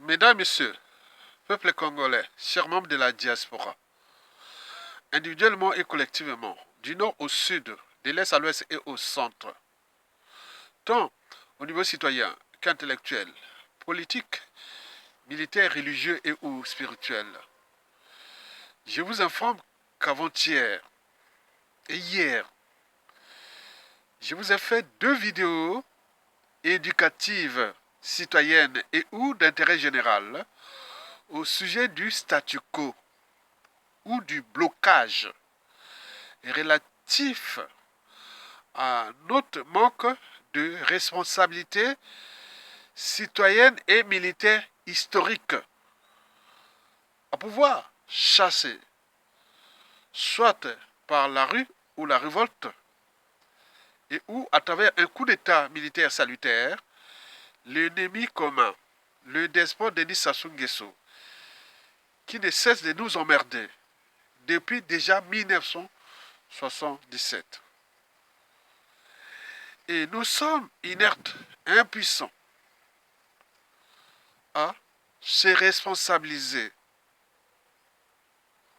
Mesdames, Messieurs, peuple congolais, chers membres de la diaspora, individuellement et collectivement, du nord au sud, de l'est à l'ouest et au centre, tant au niveau citoyen qu'intellectuel, politique, militaire, religieux et ou spirituel, je vous informe qu'avant-hier et hier, je vous ai fait deux vidéos éducatives, citoyennes et ou d'intérêt général au sujet du statu quo ou du blocage relatif à notre manque de responsabilité citoyenne et militaire historique à pouvoir chasser, soit par la rue ou la révolte, et ou à travers un coup d'État militaire salutaire, l'ennemi commun, le despote Denis Sassou Nguesso, qui ne cesse de nous emmerder depuis déjà 1977. Et nous sommes inertes, impuissants à se responsabiliser.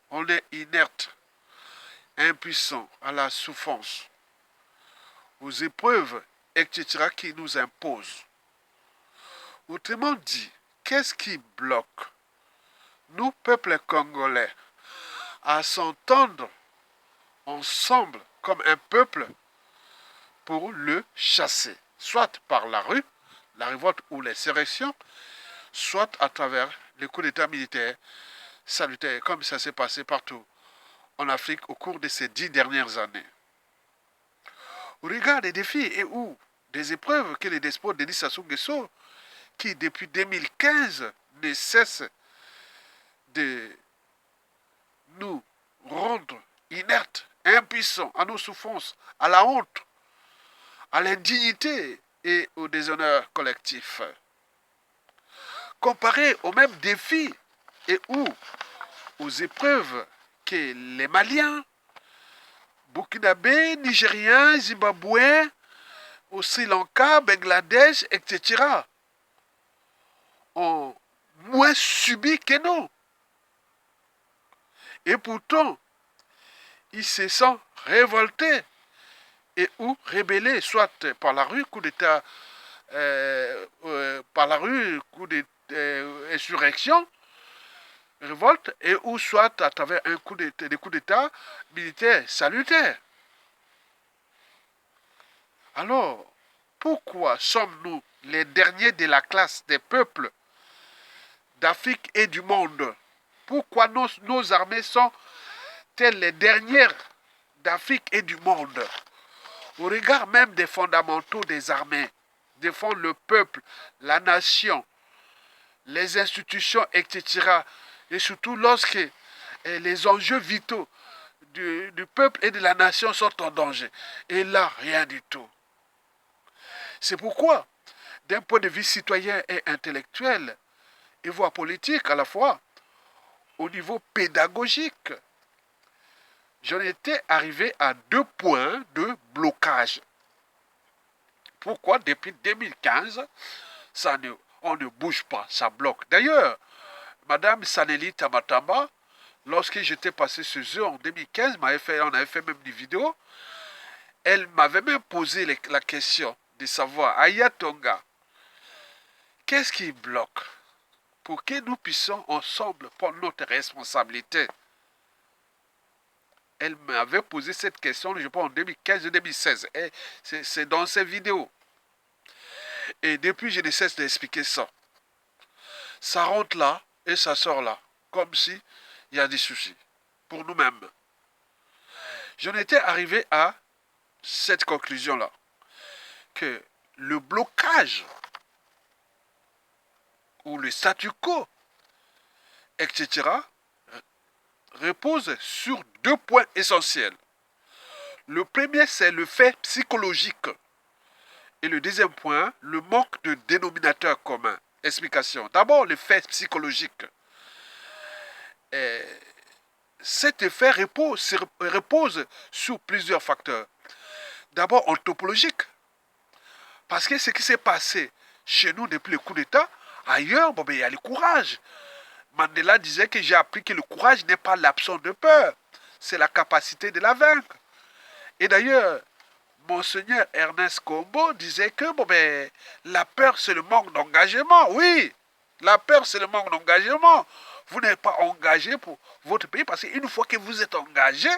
On est inerte, impuissant à la souffrance, aux épreuves, etc. qui nous imposent. Autrement dit, qu'est-ce qui bloque nous, peuple congolais, à s'entendre ensemble comme un peuple pour le chasser, soit par la rue, la révolte ou l'insurrection, soit à travers les coups d'État militaires salutaires, comme ça s'est passé partout en Afrique au cours de ces 10 dernières années. Au regard des défis et ou des épreuves que les despotes Denis Sassou Nguesso, qui depuis 2015 ne cessent de nous rendre inertes, impuissants à nos souffrances, à la honte, à l'indignité et au déshonneur collectif. Comparé aux mêmes défis et ou aux épreuves que les Maliens, Burkinabés, Nigériens, Zimbabwéens, au Sri Lanka, Bangladesh, etc. ont moins subi que nous. Et pourtant, ils se sont révoltés et ou rébellés, soit par la rue, coup d'État, par la rue, coup d'insurrection, révolte, et ou soit à travers des coups d'État militaires salutaires. Alors, pourquoi sommes-nous les derniers de la classe des peuples d'Afrique et du monde? Pourquoi nos armées sont-elles les dernières d'Afrique et du monde? Au regard même des fondamentaux des armées, défendre le peuple, la nation, les institutions, etc. Et surtout lorsque les enjeux vitaux du peuple et de la nation sont en danger. Et là, rien du tout. C'est pourquoi, d'un point de vue citoyen et intellectuel, et voire politique à la fois, au niveau pédagogique, j'en étais arrivé à 2 points de blocage. Pourquoi depuis 2015, on ne bouge pas, ça bloque. D'ailleurs, Madame Saneli Tamatamba, lorsque j'étais passé chez eux en 2015, on avait fait même des vidéos, elle m'avait même posé la question de savoir, Aya Tonga, qu'est-ce qui bloque pour que nous puissions ensemble prendre notre responsabilité? Elle m'avait posé cette question, je pense, en 2015 et 2016. Et c'est dans ces vidéos. Et depuis, je ne cesse d'expliquer ça. Ça rentre là et ça sort là. Comme si il y a des soucis. Pour nous-mêmes. J'en étais arrivé à cette conclusion-là. Que le blocage ou le statu quo, etc., repose sur 2 points essentiels. Le premier, c'est le fait psychologique. Et le deuxième point, le manque de dénominateur commun. Explication. D'abord, le fait psychologique. Cet effet repose sur plusieurs facteurs. D'abord, anthropologique. Parce que ce qui s'est passé chez nous depuis le coup d'État Ailleurs, bon, ben, il y a le courage. Mandela disait que j'ai appris que le courage n'est pas l'absence de peur, c'est la capacité de la vaincre. Et d'ailleurs, Monseigneur Ernest Combo disait que bon, ben, la peur, c'est le manque d'engagement. Oui, la peur, c'est le manque d'engagement. Vous n'êtes pas engagé pour votre pays parce qu'une fois que vous êtes engagé,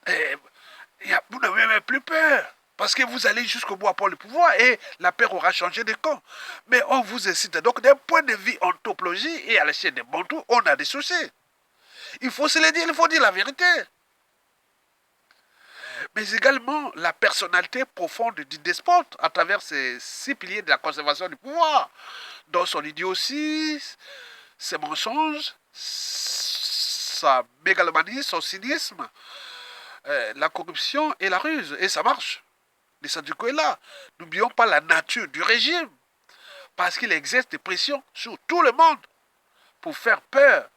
eh, vous n'avez même plus peur. Parce que vous allez jusqu'au bout pour le pouvoir et la peur aura changé de camp. Mais on vous incite. Donc, d'un point de vue anthropologie et à l'échelle des Bantous, on a des soucis. Il faut se le dire, il faut dire la vérité. Mais également la personnalité profonde du despote à travers ces 6 piliers de la conservation du pouvoir, dans son idiotie, ses mensonges, sa mégalomanie, son cynisme, la corruption et la ruse. Et ça marche. Les syndicats est là. N'oublions pas la nature du régime, parce qu'il exerce des pressions sur tout le monde pour faire peur.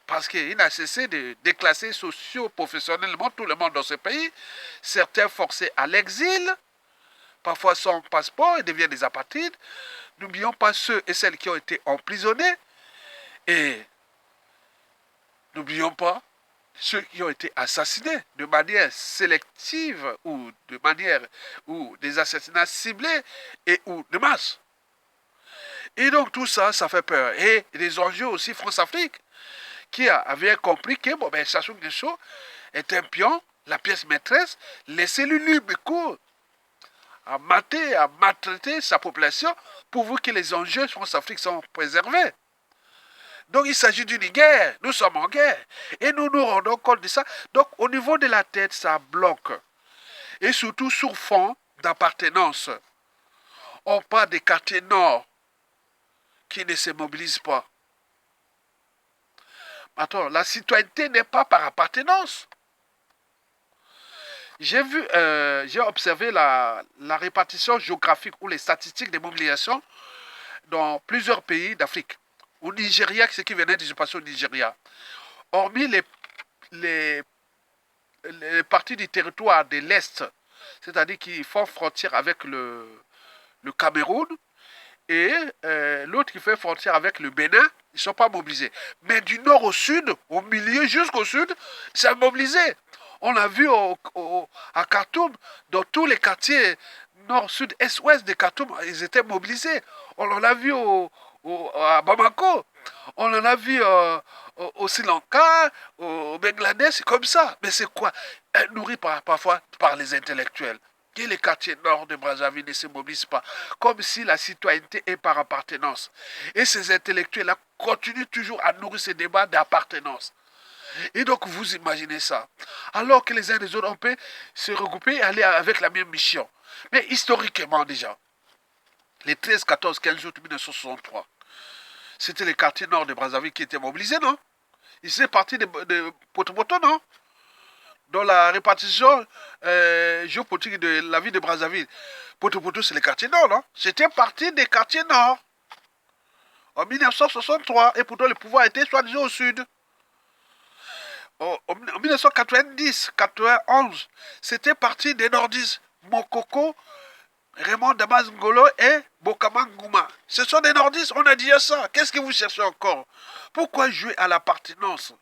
Parce qu'il n'a cessé de déclasser socio-professionnellement tout le monde dans ce pays. Certains forcés à l'exil, parfois sans passeport, et deviennent des apatrides. N'oublions pas ceux et celles qui ont été emprisonnés. Et n'oublions pas ceux qui ont été assassinés de manière sélective ou de manière ou des assassinats ciblés et ou de masse. Et donc tout ça, ça fait peur. Et les enjeux aussi France-Afrique, qui avait compris que bon, ben, Sassou Nguesso est un pion, la pièce maîtresse, laissez-lui libre cours à mater, à maltraiter sa population pour vous que les enjeux France-Afrique sont préservés. Donc il s'agit d'une guerre, nous sommes en guerre. Et nous nous rendons compte de ça. Donc au niveau de la tête, ça bloque. Et surtout sur fond d'appartenance. On parle des quartiers nord qui ne se mobilisent pas. Attends, la citoyenneté n'est pas par appartenance. J'ai observé la répartition géographique ou les statistiques des mobilisations dans plusieurs pays d'Afrique. Au Nigeria, ce qui venait de se passer au Nigeria. Hormis les parties du territoire de l'Est, c'est-à-dire qui font frontière avec le Cameroun, et l'autre qui fait frontière avec le Bénin, ils ne sont pas mobilisés. Mais du nord au sud, au milieu jusqu'au sud, c'est mobilisé. On l'a vu à Khartoum, dans tous les quartiers nord, sud, est, ouest de Khartoum, ils étaient mobilisés. On en a vu à Bamako, on en a vu au Sri Lanka, au Bangladesh, c'est comme ça. Mais c'est quoi? Nourri parfois par les intellectuels. Et les quartiers nord de Brazzaville ne se mobilisent pas, comme si la citoyenneté est par appartenance. Et ces intellectuels-là continuent toujours à nourrir ces débats d'appartenance. Et donc vous imaginez ça. Alors que les uns et les autres, on peut se regrouper et aller avec la même mission. Mais historiquement déjà, les 13, 14, 15 août 1963, c'était les quartiers nord de Brazzaville qui étaient mobilisés, non? Ils étaient partis de Potopoto, non? Dans la répartition géopolitique de la ville de Brazzaville. Potopoto, c'est les quartiers nord, non? C'était parti des quartiers nord. En 1963, et pourtant le pouvoir était soi-disant au sud. En 1990, 91, c'était parti des nordistes. Mokoko, Raymond Damas Ngolo et Bokama Ngouma. Ce sont des nordistes, on a dit ça. Qu'est-ce que vous cherchez encore? Pourquoi jouer à l'appartenance?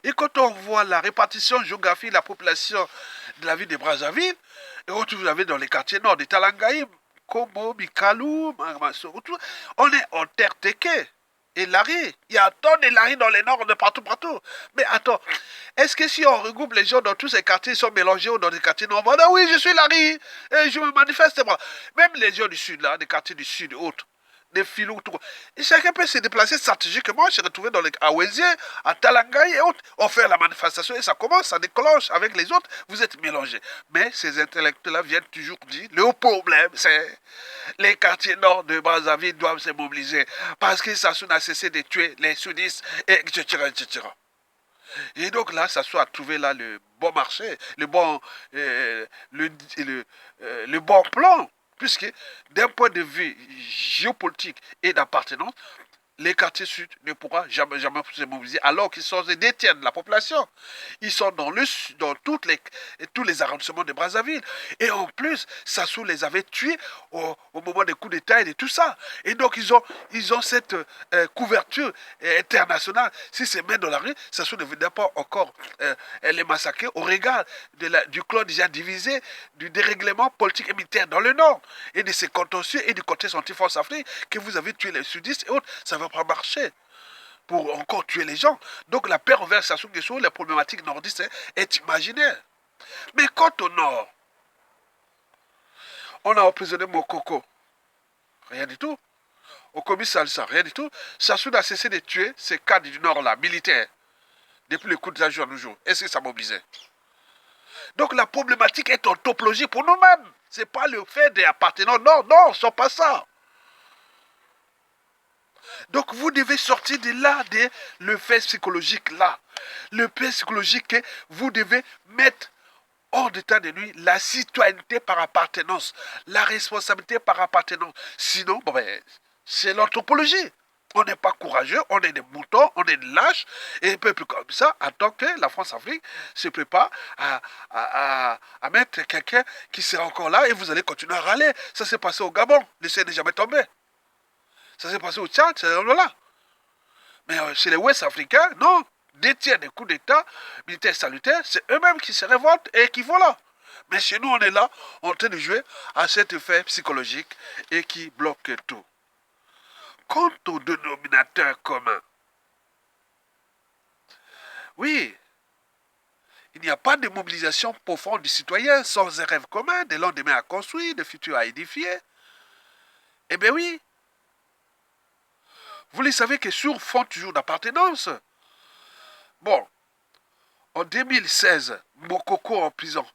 Et quand on voit la répartition géographique de la population de la ville de Brazzaville, et vous avez dans les quartiers nord de Talangaï, Kobo, Mikalou, on est en terre tequée. Et Larry, il y a tant de Larry dans les nord, de partout, partout. Mais attends, est-ce que si on regroupe les gens dans tous ces quartiers, ils sont mélangés ou dans des quartiers nord, on va dire oui, je suis Larry, et je me manifeste. Même les gens du sud, là, des quartiers du sud et autres, des filous, tout. Et chacun peut se déplacer stratégiquement, se retrouver dans les Awézié, à Talangaï et autres. On fait la manifestation et ça commence, ça déclenche avec les autres, vous êtes mélangés. Mais ces intellectuels-là viennent toujours dire, le problème, c'est les quartiers nord de Brazzaville doivent se mobiliser parce que Sassou n'a cessé de tuer les sudistes, etc., etc. Et donc là, Sassou a trouvé là le bon marché, le bon plan. Puisque d'un point de vue géopolitique et d'appartenance, les quartiers sud ne pourront jamais se mobiliser alors qu'ils sont et détiennent la population. Ils sont dans tous les arrondissements de Brazzaville. Et en plus, Sassou les avait tués au moment des coups d'État et de tout ça. Et donc, ils ont cette couverture internationale. Si c'est même dans la rue, Sassou ne venait pas encore les massacrer au regard du clan déjà divisé, du dérèglement politique et militaire dans le nord, et de ces contentieux et du côté anti-France Afrique, que vous avez tué les sudistes et autres. Ça ne va pas marcher pour encore tuer les gens. Donc la paix envers Sassou Nguesso, les problématiques nordistes est imaginaire. Mais quant au nord, on a emprisonné Mokoko. Rien du tout. Okomi Salsa, rien du tout. Sassou a cessé de tuer ces cadres du nord là, militaires, depuis le coup de jour à nos jours. Est-ce que ça mobilisait? Donc la problématique est en topologie pour nous-mêmes. Ce n'est pas le fait d'appartenir au nord. Non, ce n'est pas ça. Donc vous devez sortir de là, le fait psychologique là. Le fait psychologique que vous devez mettre hors d'état de nuit la citoyenneté par appartenance, la responsabilité par appartenance. Sinon, c'est l'anthropologie. On n'est pas courageux, on est des moutons, on est des lâches, et un peu plus comme ça, en tant que la France-Afrique se prépare à mettre quelqu'un qui sera encore là, et vous allez continuer à râler. Ça s'est passé au Gabon, le ciel n'est jamais tombé. Ça s'est passé au Tchad, c'est là. Mais chez les Ouest africains, non. Détiennent des coups d'État militaires salutaires, c'est eux-mêmes qui se révoltent et qui vont là. Mais chez nous, on est là, en train de jouer à cet effet psychologique et qui bloque tout. Quant au dénominateur commun, oui, il n'y a pas de mobilisation profonde du citoyen sans un rêve commun, des lendemains à construire, des futurs à édifier. Eh bien oui, vous le savez que sur fond toujours d'appartenance. Bon, en 2016, Mokoko en prison,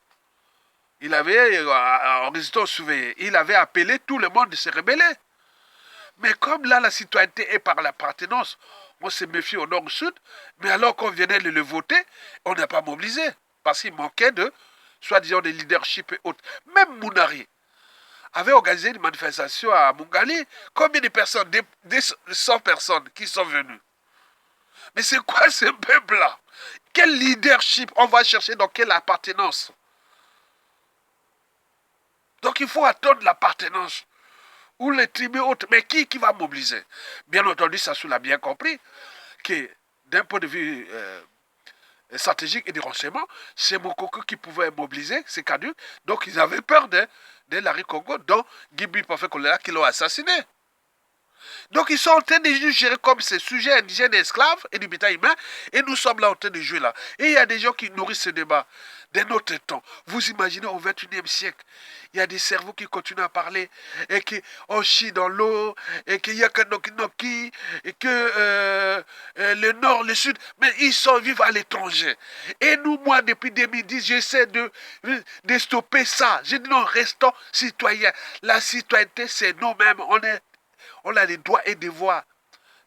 il avait, en résistant surveillé, il avait appelé tout le monde de se rebeller. Mais comme là, la citoyenneté est par l'appartenance, on se méfie au nord-sud, mais alors qu'on venait de le voter, on n'a pas mobilisé, parce qu'il manquait de, soi-disant, de leadership et autres. Même Mounari avait organisé une manifestation à Mungali. Combien de personnes? Des 100 personnes qui sont venues. Mais c'est quoi ce peuple-là? Quel leadership on va chercher dans quelle appartenance? Donc il faut attendre l'appartenance. Ou les tribus autres. Mais qui va mobiliser? Bien entendu, Sassou l'a bien compris, que d'un point de vue stratégique et de renseignement, c'est Mokoko qui pouvait mobiliser, c'est caduc. Donc ils avaient peur de Larry Congo, dont Gibi Parfait Kolela qui l'ont assassiné. Donc ils sont en train de gérer comme ces sujets indigènes et esclaves et du bétail humain, et nous sommes là en train de jouer là. Et il y a des gens qui nourrissent ce débat de notre temps. Vous imaginez au XXIe siècle, il y a des cerveaux qui continuent à parler, et qu'on chie dans l'eau, et qu'il y a que Noki, et que le nord, le sud, mais ils sont vivants à l'étranger. Et nous, moi, depuis 2010, j'essaie de stopper ça. Je dis non, restons citoyens. La citoyenneté, c'est nous-mêmes. On a des droits et devoirs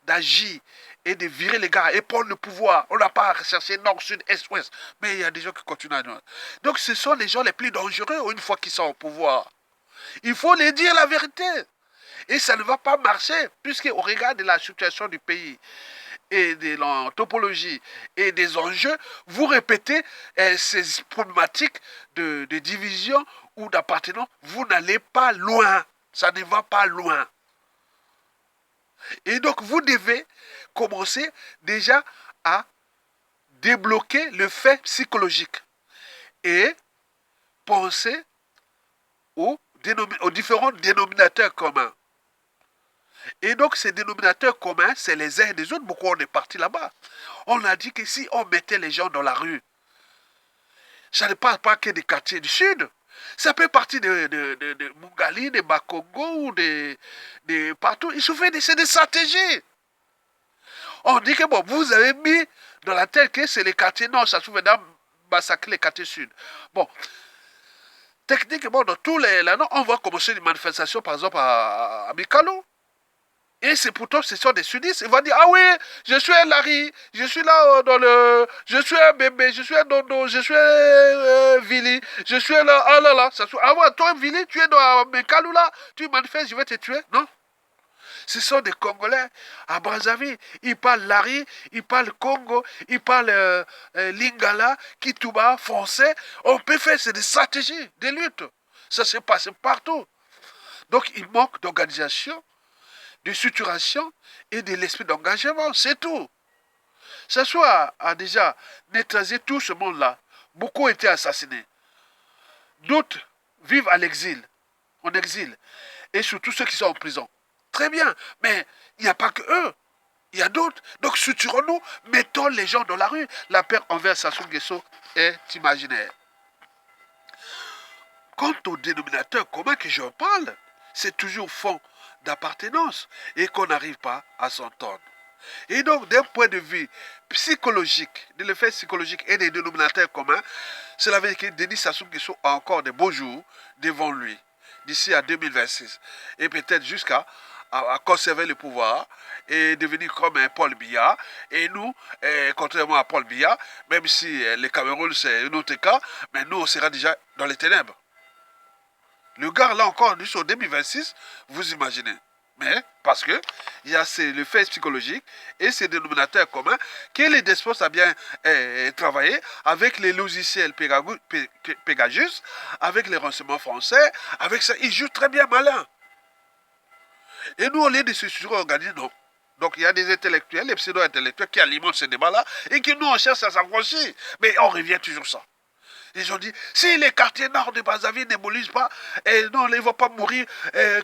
d'agir et de virer les gars et prendre le pouvoir. On n'a pas à rechercher nord, sud, est, ouest. Mais il y a des gens qui continuent à nous. Donc ce sont les gens les plus dangereux une fois qu'ils sont au pouvoir. Il faut les dire la vérité. Et ça ne va pas marcher, puisque au regard de la situation du pays et de la topologie et des enjeux, vous répétez ces problématiques de division ou d'appartenance, vous n'allez pas loin. Ça ne va pas loin. Et donc, vous devez commencer déjà à débloquer le fait psychologique et penser aux différents dénominateurs communs. Et donc, ces dénominateurs communs, c'est les uns et les autres. Pourquoi on est parti là-bas? On a dit que si on mettait les gens dans la rue, ça ne parle pas que des quartiers du sud. Ça peut partir de Mungali, de Bakongo ou de partout. Il suffit de des stratégies. On dit que bon, vous avez mis dans la tête que c'est les quartiers nord, ça se trouve dans massacrer les quartiers sud. Bon, techniquement, dans tous les là, on va commencer une manifestation, par exemple, à Mikalo. Et c'est pourtant, ce sont des sudistes. Ils vont dire, ah oui, je suis un Larry, je suis là je suis un bébé, je suis un dodo, je suis un Vili, je suis là, ah là là. Ah ouais, toi Vili, tu es dans Mekalou là, tu manifestes, je vais te tuer. Non. Ce sont des Congolais à Brazzaville. Ils parlent Lari, ils parlent Congo, ils parlent Lingala, Kituba, français. On peut faire, c'est des stratégies, des luttes. Ça s'est passé partout. Donc il manque d'organisation, de structuration et de l'esprit d'engagement, c'est tout. Ça soit a déjà neutralisé tout ce monde-là. Beaucoup ont été assassinés. D'autres vivent à l'exil, en exil. Et surtout ceux qui sont en prison. Très bien, mais il n'y a pas que eux. Il y a d'autres. Donc structurons-nous, mettons les gens dans la rue. La paix envers Sassou Nguesso est imaginaire. Quant au dénominateur commun que je parle, c'est toujours fond d'appartenance et qu'on n'arrive pas à s'entendre. Et donc, d'un point de vue psychologique, de l'effet psychologique et des dénominateurs communs, cela veut dire que Denis Sassou Nguesso a encore des beaux jours devant lui, d'ici à 2026, et peut-être jusqu'à conserver le pouvoir et devenir comme un Paul Biya. Et nous, contrairement à Paul Biya, même si le Cameroun c'est un autre cas, mais nous on sera déjà dans les ténèbres. Le gars là encore, jusqu'en 2026, vous imaginez. Mais parce que il y a le fait psychologique et ces dénominateurs communs que les despotes a bien travaillé avec les logiciels Pegasus, avec les renseignements français, avec ça, ils jouent très bien malin. Et nous, au lieu de se organiser, non. Donc il y a des intellectuels, les pseudo-intellectuels qui alimentent ce débat-là et qui nous on cherche à s'affranchir. Mais on revient toujours ça. Ils ont dit, si les quartiers nord de Brazzaville n'évoluent pas, non, ils ne vont pas mourir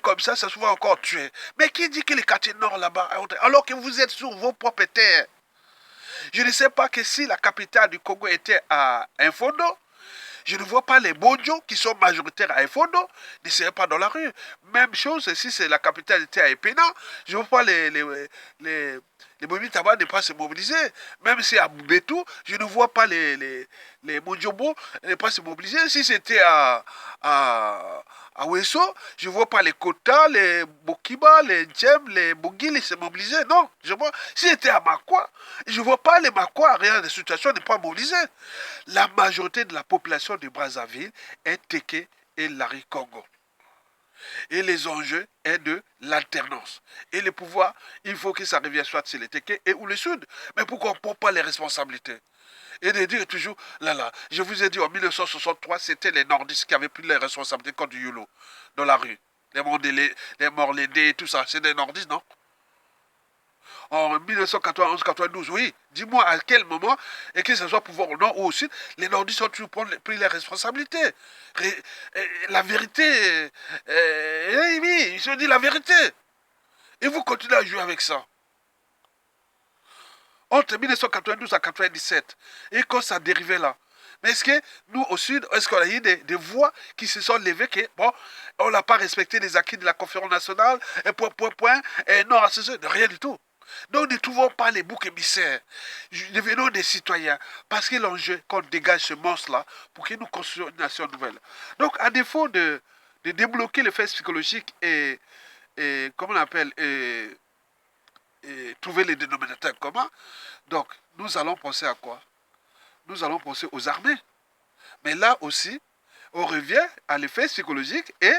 comme ça se va encore tuer. Mais qui dit que les quartiers nord là-bas, alors que vous êtes sur vos propres terres? Je ne sais pas que si la capitale du Congo était à Infondo, je ne vois pas les Bonjo qui sont majoritaires à Infondo ne seraient pas dans la rue. Même chose, si c'est la capitale était à Epena, je ne vois pas les Bobi Taba ne pas se mobiliser. Même si à Boubetou, je ne vois pas les Monjobo ne pas se mobiliser. Si c'était à Wesso, je ne vois pas les Kota, les Bokiba, les Djem, les Bogili se mobiliser. Non, je vois. Si c'était à Makwa, je ne vois pas les Makwa, rien de situation, ne pas mobiliser. La majorité de la population de Brazzaville est Teke et Lari Congo. Et les enjeux est de l'alternance. Et le pouvoir, il faut que ça revienne soit sur les Teke et ou le Sud. Mais pourquoi on ne prend pas les responsabilités? Et de dire toujours, là, je vous ai dit en 1963, c'était les nordistes qui avaient pris les responsabilités contre du Yolo, dans la rue. Les Morlédés et tout ça, c'est des nordistes, non? En 1991-92, oui. Dis-moi à quel moment, et que ce soit pouvoir au nord ou au sud, les nordistes ont toujours pris les responsabilités. La vérité, oui, ils se disent la vérité. Et vous continuez à jouer avec ça. Entre 1992 à 1997, et quand ça dérivait là. Mais est-ce que nous, au Sud, est-ce qu'on a eu des voix qui se sont levées que, bon, on n'a pas respecté les acquis de la conférence nationale, et et non, rien du tout. Donc ne trouvons pas les boucs émissaires. Devenons des citoyens. Parce que l'enjeu qu'on dégage ce monstre-là pour que nous construisions une nation nouvelle. Donc à défaut de débloquer le fait psychologique et comment on appelle, et trouver les dénominateurs communs, donc nous allons penser à quoi? Nous allons penser aux armées. Mais là aussi, on revient à l'effet psychologique et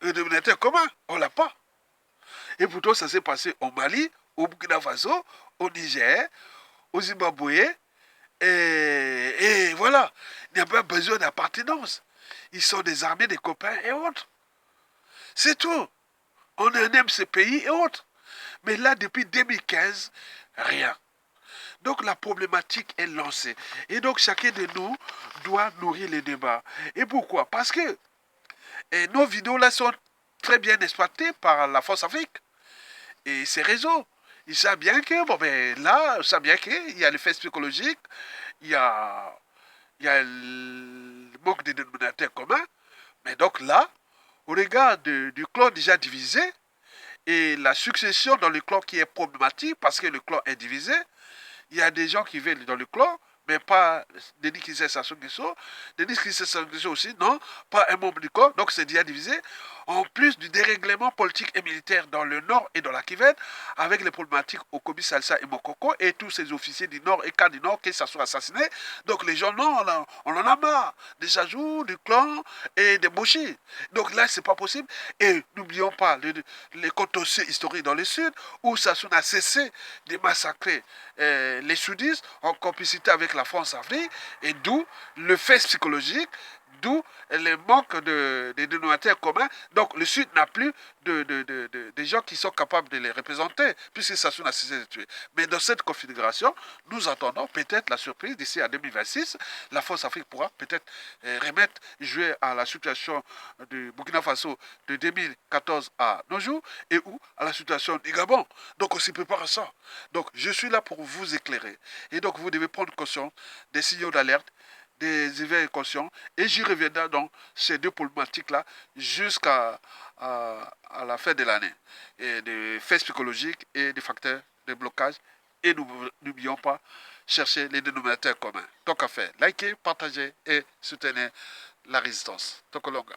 le dénominateur commun. On ne l'a pas. Et pourtant, ça s'est passé au Mali, au Burkina Faso, au Niger, au Zimbabwe. Et voilà. Il n'y a pas besoin d'appartenance. Ils sont des armées, des copains et autres. C'est tout. On aime ces pays et autres. Mais là, depuis 2015, rien. Donc la problématique est lancée. Et donc chacun de nous doit nourrir les débats. Et pourquoi? Parce que nos vidéos là sont très bien exploitées par la Force Afrique. Et ces réseaux, ils savent bien que, bon ben là, ils savent bien qu'il y a l'effet psychologique, il y a le manque de dénominateurs communs. Mais donc là, au regard du clan déjà divisé, et la succession dans le clan qui est problématique parce que le clan est divisé, il y a des gens qui veulent dans le clan, mais pas Denis Sassou Nguesso. Denis Sassou Nguesso aussi, non, pas un membre du clan, donc c'est déjà divisé. En plus du dérèglement politique et militaire dans le Nord et dans la Kivu, avec les problématiques au Kobi Salsa et Mokoko et tous ces officiers du Nord et cas du Nord qui se sont assassinés. Donc les gens, non, on en a marre des ajouts, du clan et des Moshi. Donc là, c'est pas possible. Et n'oublions pas les contentieux historiques dans le Sud, où Sassoon a cessé de massacrer les Soudistes en complicité avec la France-Afrique, et d'où le fait psychologique, d'où le manque de dénominateurs communs. Donc le Sud n'a plus de gens qui sont capables de les représenter, puisque Sassoon a cessé de tuer. Mais dans cette configuration, nous attendons peut-être la surprise d'ici à 2026. La France-Afrique pourra peut-être remettre, jouer à la situation du Burkina Faso de 2014 à nos jours, et ou à la situation du Gabon. Donc on s'y prépare à ça. Donc je suis là pour vous éclairer. Et donc vous devez prendre conscience des signaux d'alerte, des éveils conscients, et j'y reviendrai dans ces deux problématiques-là jusqu'à la fin de l'année. Et des faits psychologiques et des facteurs de blocage. Et n'oublions pas, chercher les dénominateurs communs. Donc à faire, likez, partagez et soutenez la résistance. Tokolonga.